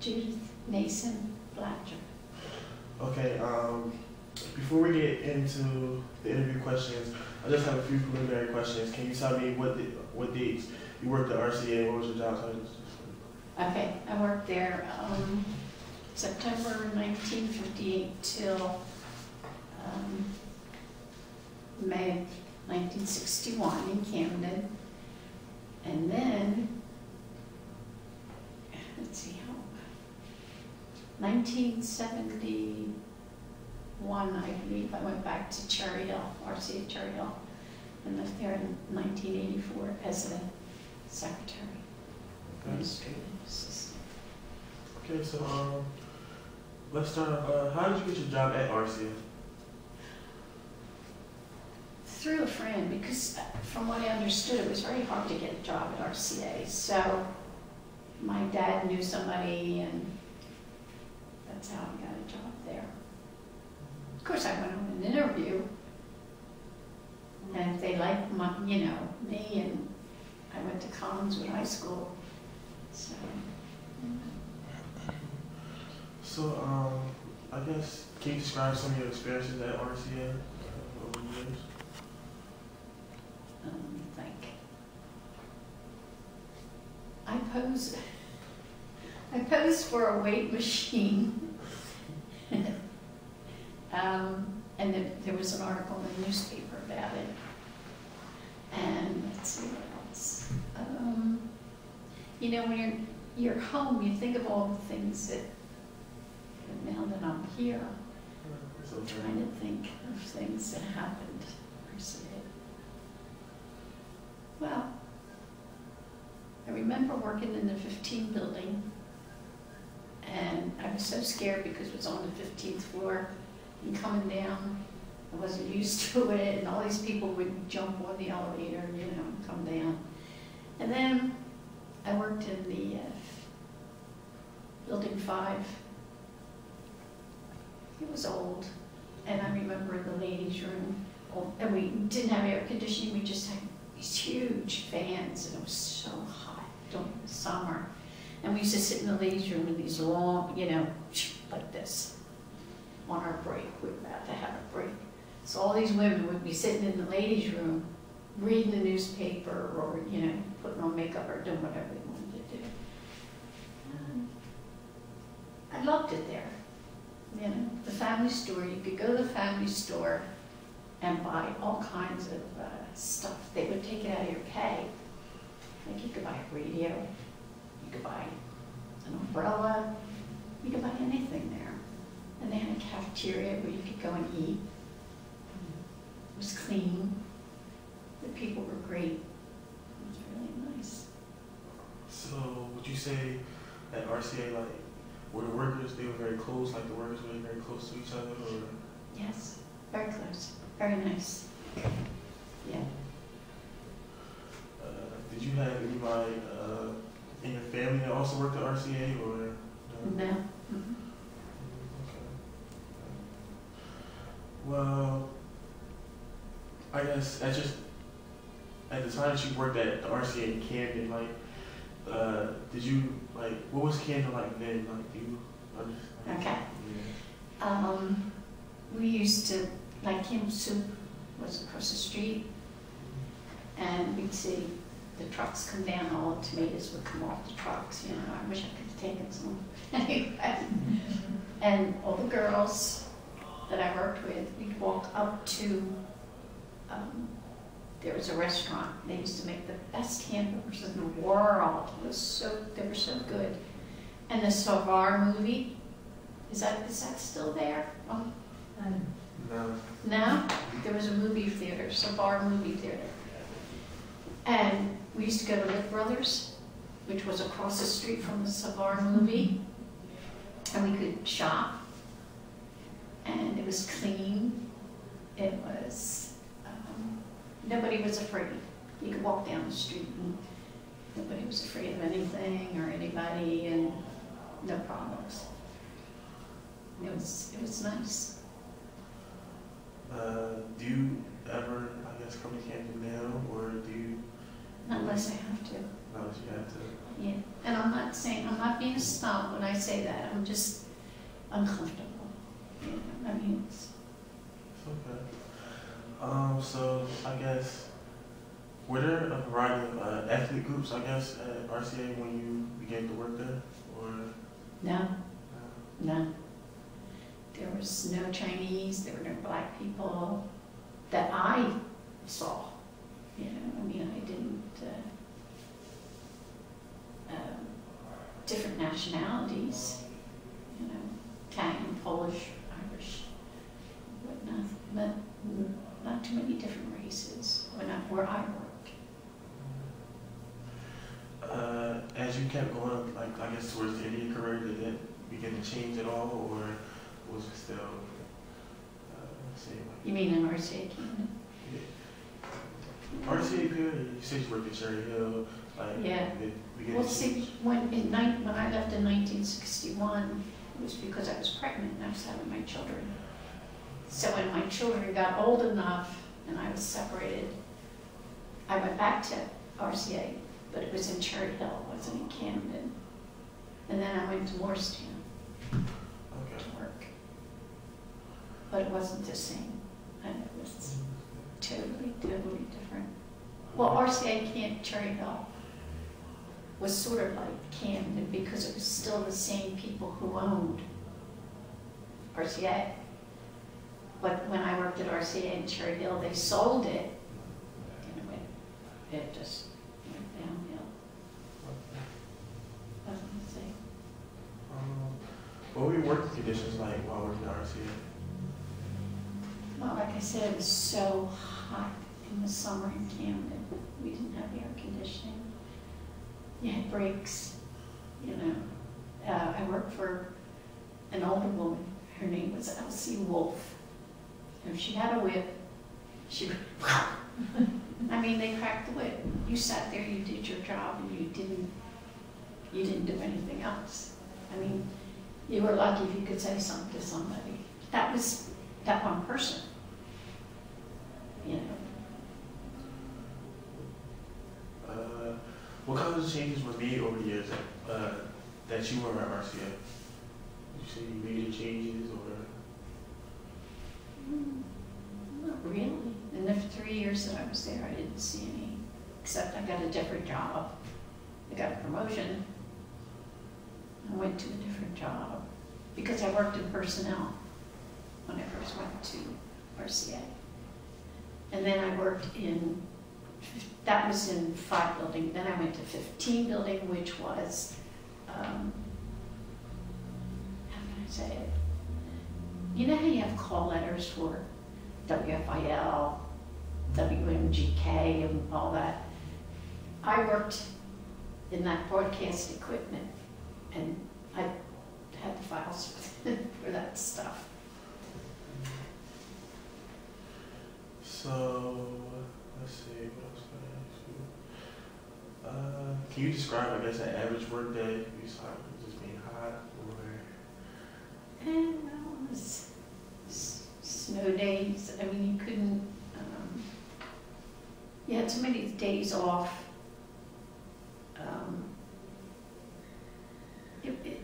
Judy Mason Blatcher. Okay, before we get into the interview questions, I just have a few preliminary questions. Can you tell me what dates you worked at RCA? What was your job title? Okay, I worked there September 1958 till May 1961 in Camden. And then, let's see how, 1971, I believe, I went back to Cherry Hill, RCA Cherry Hill, and lived there in 1984 as a secretary, administrative assistant. Okay, so let's start off. How did you get your job at RCA? Through a friend, because from what I understood, it was very hard to get a job at RCA. So my dad knew somebody, and that's how I got a job there. Of course, I went on an interview, and if they liked my, me, and I went to Collinswood High School. So, I guess, can you describe some of your experiences at RCA over the years? Let me think. I posed for a weight machine. And there was an article in the newspaper about it. And let's see what else. When you're home, you think of all the things that, now that I'm here, I'm trying to think of things that happened. Well, I remember working in the 15 building, and I was so scared because it was on the 15th floor, and coming down, I wasn't used to it, and all these people would jump on the elevator, and come down. And then I worked in the building 5. It was old, and I remember the ladies' room, and we didn't have air conditioning, we just had these huge fans, and it was so hot during the summer. And we used to sit in the ladies' room in these long, like this, on our break. We were about to have a break. So all these women would be sitting in the ladies' room, reading the newspaper, or, putting on makeup or doing whatever they wanted to do. I loved it there. The family store, you could go to the family store and buy all kinds of stuff. They would take it out of your pay. Like you could buy a radio, you could buy an umbrella, you could buy anything there. And they had a cafeteria where you could go and eat. It was clean. The people were great. It was really nice. So would you say at RCA, were the workers, they were very close, the workers were very close to each other? Or? Yes, very close. Very nice. Yeah. Did you have anybody in your family that also worked at RCA, or? No. Mm-hmm. Okay. Well, I guess at the time that you worked at the RCA in Camden, did you what was Camden like then? Do you understand? Okay. Yeah. We used to, Kim Soup was across the street, and we'd see the trucks come down, all the tomatoes would come off the trucks, I wish I could have taken some. Anyway, and all the girls that I worked with, we'd walk up to, there was a restaurant. They used to make the best hamburgers in the world. They were so good. And the Savar movie, is that still there? Oh. No. No? There was a movie theater, Savar movie theater. And we used to go to Lit Brothers, which was across the street from the Savar movie. And we could shop. And it was clean. It was, nobody was afraid. You could walk down the street and nobody was afraid of anything or anybody, and no problems. It was nice. Do you ever, come to Camden now, or do you? Not unless I have to. Not much you had to. Yeah, and I'm not being a snob when I say that. I'm just uncomfortable. You know, I mean, It's okay. So I guess, were there a variety of ethnic groups, I guess, at RCA when you began to work there? Or no. There was no Chinese, there were no black people that I saw. You know, I mean, I didn't, different nationalities, you know, Italian, Polish, Irish, whatnot, but not too many different races where I worked. As you kept going, like I guess towards the end of your career, did it begin to change at all, or was it still same? You mean in RCA Canyon? Yeah. RCA period. You said you worked at Cherry Hill. Like, Yeah. Well, see, when I left in 1961, it was because I was pregnant and I was having my children. So when my children got old enough and I was separated, I went back to RCA, but it was in Cherry Hill, it wasn't in Camden. And then I went to Morristown to work. But it wasn't the same. And it was totally different. Well, RCA Cherry Hill was sort of like Camden because it was still the same people who owned RCA. But when I worked at RCA in Cherry Hill, they sold it, and it just went downhill. Wasn't the same. What were your working conditions like while working at RCA? Well, like I said, it was so hot in the summer in Camden. We didn't have air conditioning. You had breaks, you know. I worked for an older woman. Her name was Elsie Wolf. If she had a whip, she would, I mean, they cracked the whip. You sat there, you did your job, and you didn't do anything else. I mean, you were lucky if you could say something to somebody. That was that one person, you know. What kinds of changes were made over the years that you were at RCA? Did you see any major changes or? Not really. In the 3 years that I was there, I didn't see any, except I got a different job. I got a promotion. I went to a different job because I worked in personnel when I first went to RCA. And then I worked in, that was in 5 building. Then I went to 15 building, which was, how can I say it? You know how you have call letters for WFIL, WMGK, and all that? I worked in that broadcast equipment, and I had the files for that stuff. So, let's see, what else can I ask you? Can you describe, I guess, an average work day? Besides just being hot, or? And well, it was snow days. I mean, you couldn't, you had so many days off.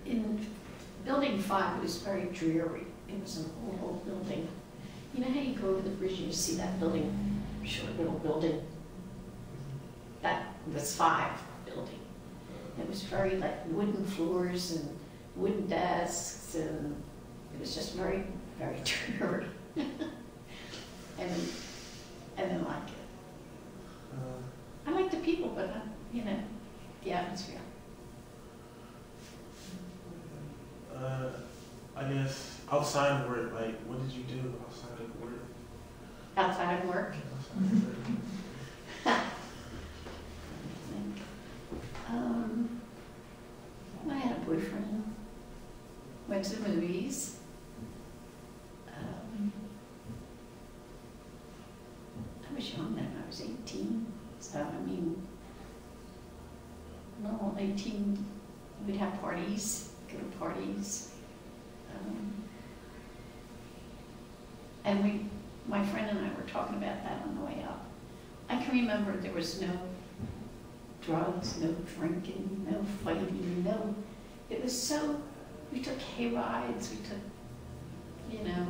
In building 5, it was very dreary. It was an old building. You know how you go over the bridge and you see that building, short little building? That was 5 building. It was very like wooden floors and wooden desks, and it was just very, very dreary. and then like it. I like the people, but you know, the atmosphere. I guess outside of work, like, what did you do outside of work? Outside of work? I had a boyfriend. Went to the movies. I was young then. I was 18. So I mean, no, 18. We'd have parties. Go to parties. And my friend and I were talking about that on the way up. I can remember there was no drugs, no drinking, no fighting, no. It was so, we took hay rides, we took, you know,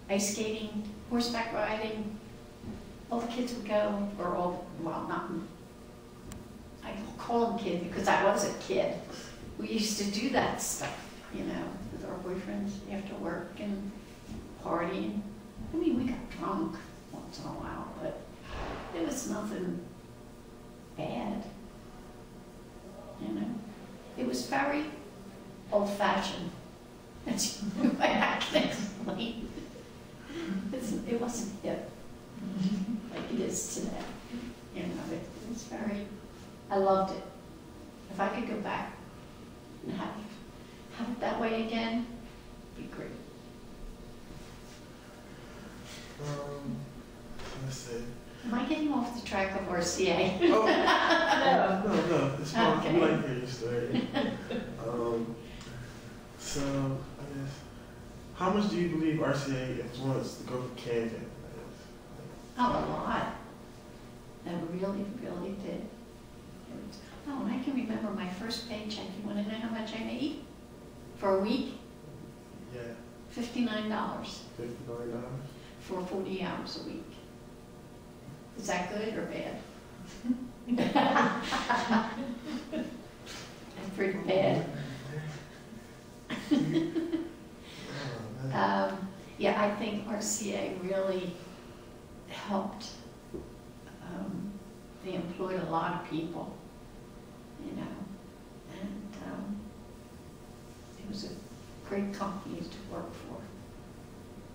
ice skating, horseback riding. All the kids would go, or all, well, not, I don't call them kids because I was a kid. We used to do that stuff, you know, with our boyfriends after work and partying. I mean, we got drunk once in a while, but it was nothing bad, you know. It was very old-fashioned. That's the way I can explain it. It wasn't hip like it is today. You know, it was very, I loved it. If I could go back and have it that way again, it'd be great. Let's see. Am I getting off the track of RCA? Oh, no. It's fine. Okay. We like to hear your story. So, I guess, how much do you believe RCA influenced the growth of Camden? Oh, a lot. That really, really did. Oh, and I can remember my first paycheck. You want to know how much I made for a week? Yeah. $59. $59? For 40 hours a week. Is that good or bad? That's pretty bad. Yeah, I think RCA really helped. They employed a lot of people, you know, and it was a great company to work for.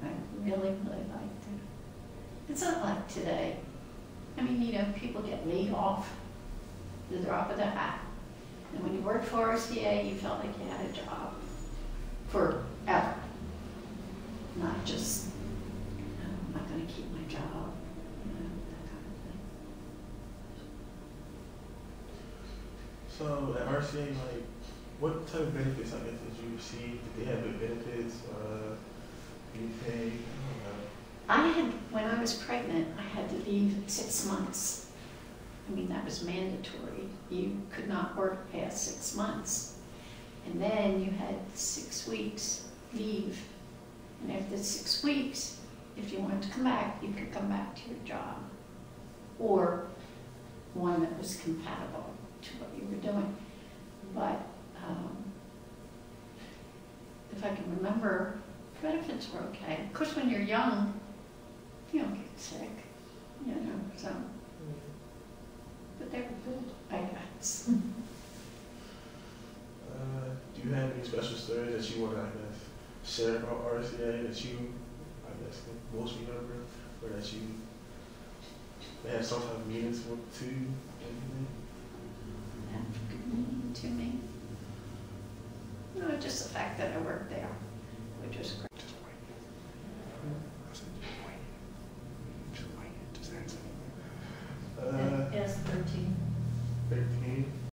I really, really liked it. It's not like today. I mean, you know, people get laid off at the drop of the hat. And when you worked for RCA, you felt like you had a job forever. Not just, I'm not going to keep my job, you know, that kind of thing. So at RCA, like, what type of benefits, I guess, did you receive? Did they have good benefits? Anything? I don't know. I had, when I was pregnant, I had to leave 6 months. I mean, that was mandatory. You could not work past 6 months. And then you had 6 weeks leave. And after 6 weeks, if you wanted to come back, you could come back to your job. Or one that was compatible to what you were doing. But if I can remember, benefits were okay. Of course, when you're young, you don't get sick, you know, so. But they were good, I guess. Do you have any special stories that you want to, I guess, share about RCA that you, I guess, most remember, or that you may have some type of meaning to you? To me. No, just the fact that I worked there, which was great.